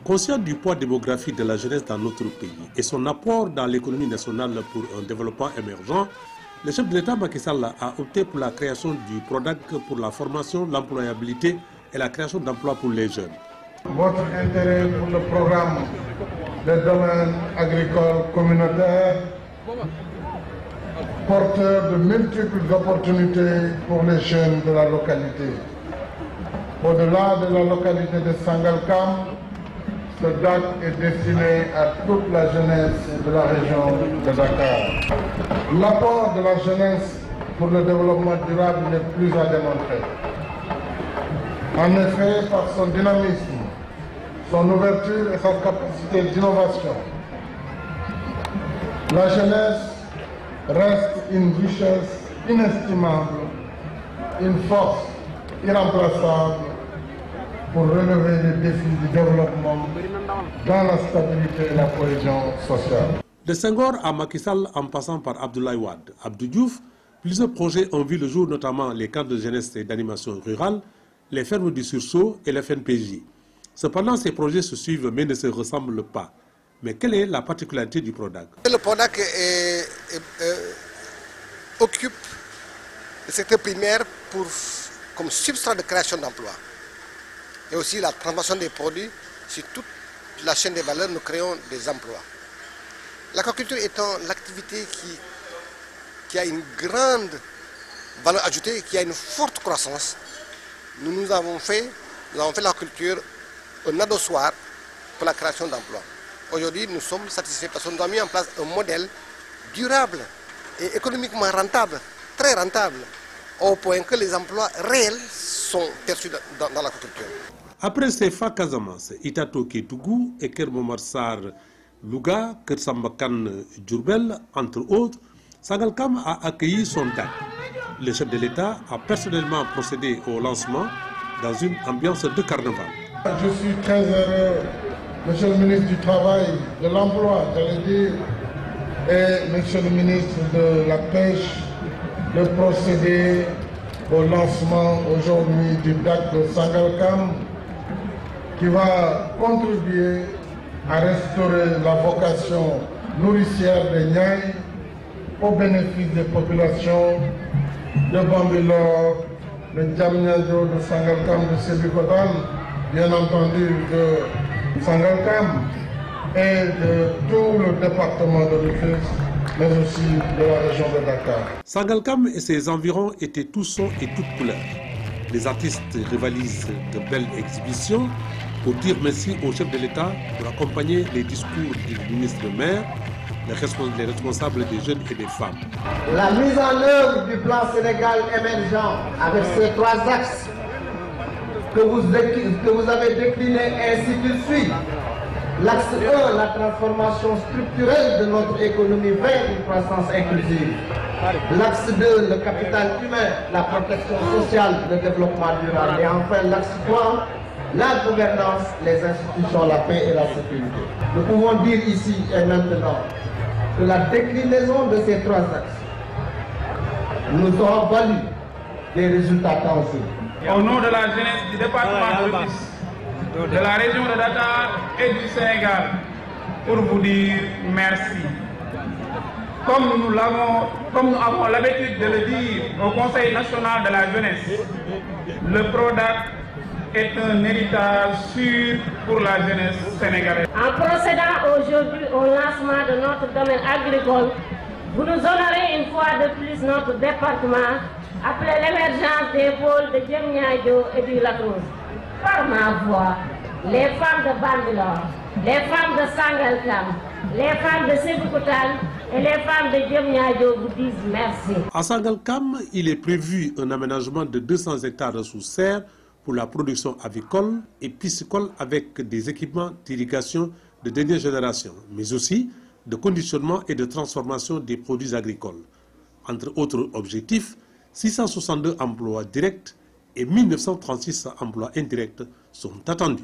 Conscient du poids démographique de la jeunesse dans notre pays et son apport dans l'économie nationale pour un développement émergent, le chef de l'État Macky Sall a opté pour la création du PRODAC pour la formation, l'employabilité et la création d'emplois pour les jeunes. Votre intérêt pour le programme des domaines agricoles communautaires, porteur de multiples opportunités pour les jeunes de la localité. Au-delà de la localité de Sangalkam, ce DAC est destiné à toute la jeunesse de la région de Dakar. L'apport de la jeunesse pour le développement durable n'est plus à démontrer. En effet, par son dynamisme, son ouverture et sa capacité d'innovation, la jeunesse reste une richesse inestimable, une force irremplaçable pour relever les défis du développement dans la stabilité et la cohésion sociale. De Senghor à Macky Sall en passant par Abdoulaye Wade, Abdou Diouf, plusieurs projets ont vu le jour, notamment les camps de jeunesse et d'animation rurale, les fermes du sursaut et le FNPJ. Cependant, ces projets se suivent mais ne se ressemblent pas. Mais quelle est la particularité du PRODAC? Le PRODAC occupe le secteur primaire comme substrat de création d'emplois. Et aussi la transformation des produits sur toute la chaîne des valeurs, nous créons des emplois. L'aquaculture étant l'activité qui a une grande valeur ajoutée, qui a une forte croissance, nous avons fait l'aquaculture un adossoir pour la création d'emplois. Aujourd'hui, nous sommes satisfaits parce que nous avons mis en place un modèle durable et économiquement rentable, très rentable, au point que les emplois réels sont perçus dans l'agriculture. Après CFA Casamance, Itato Kétougou et Kermomarsar Louga, Kersambakan Djurbel, entre autres, Sangalkam a accueilli son DAC. Le chef de l'État a personnellement procédé au lancement dans une ambiance de carnaval. Je suis très heureux, Monsieur le ministre du Travail, de l'Emploi, j'allais dire, et Monsieur le ministre de la Pêche, de procéder au lancement aujourd'hui du DAC de Sangalkam, qui va contribuer à restaurer la vocation nourricière des Niayes au bénéfice des populations de Bambilor, de Diamniadio, de Sangalkam, de Sébikotane, bien entendu de Sangalkam et de tout le département de Rufisque, mais aussi de la région de Dakar. Sangalkam et ses environs étaient tous sons et toutes couleurs. Les artistes rivalisent de belles exhibitions pour dire merci au chef de l'État pour accompagner les discours du ministre-maire, les responsables des jeunes et des femmes. La mise en œuvre du plan Sénégal émergent avec ces trois axes que vous avez déclinés ainsi qu'il suit. L'axe 1, la transformation structurelle de notre économie vers une croissance inclusive. L'axe 2, le capital humain, la protection sociale, le développement durable. Et enfin, l'axe 3, la gouvernance, les institutions, la paix et la sécurité. Nous pouvons dire ici et maintenant que la déclinaison de ces trois axes nous aura valu des résultats tangibles. Au nom de la jeunesse du département de Rufisque, de la région de Dakar et du Sénégal, pour vous dire merci. Comme nous avons l'habitude de le dire au Conseil national de la jeunesse, le PRODAC est un héritage sûr pour la jeunesse sénégalaise. En procédant aujourd'hui au lancement de notre domaine agricole, vous nous honorez une fois de plus notre département après l'émergence des pôles de Diamniadio et du Lac Rose. Par ma voix, les femmes de Bambilor, les femmes de Sangalkam, les femmes de Sébikotane et les femmes de Diamniadio vous disent merci. À Sangalkam, il est prévu un aménagement de 200 hectares sous serre pour la production avicole et piscicole avec des équipements d'irrigation de dernière génération, mais aussi de conditionnement et de transformation des produits agricoles. Entre autres objectifs, 662 emplois directs et 1936 emplois indirects sont attendus.